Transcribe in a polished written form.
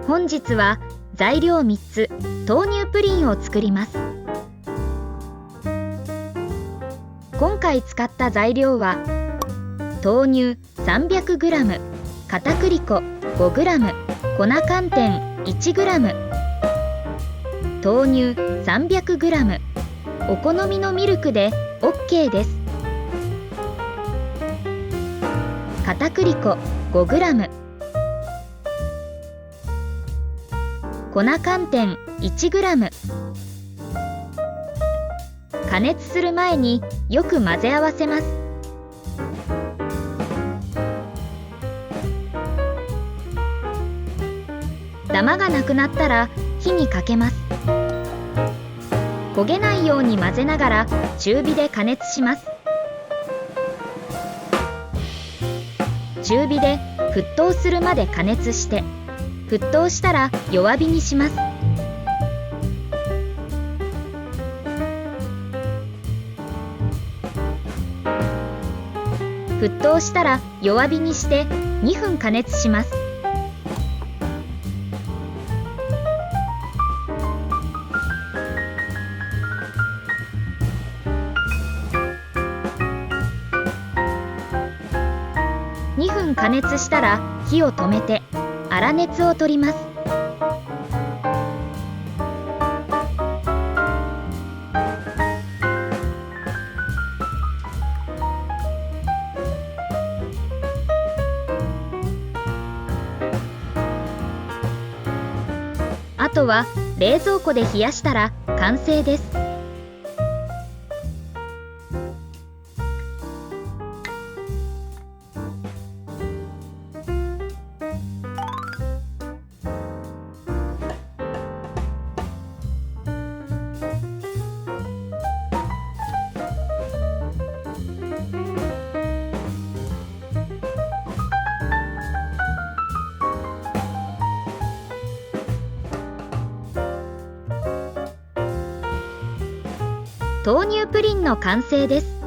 本日は材料3つ、豆乳プリンを作ります。今回使った材料は豆乳 300g、片栗粉 5g、粉寒天 1g、豆乳 300g、お好みのミルクで OK です。片栗粉 5g、粉寒天 1g。 加熱する前によく混ぜ合わせます。ダマがなくなったら火にかけます。焦げないように混ぜながら中火で加熱します。中火で沸騰するまで加熱して、沸騰したら弱火にします。沸騰したら弱火にして2分加熱します。2分加熱したら火を止めて粗熱を取ります。あとは冷蔵庫で冷やしたら完成です。豆乳プリンの完成です。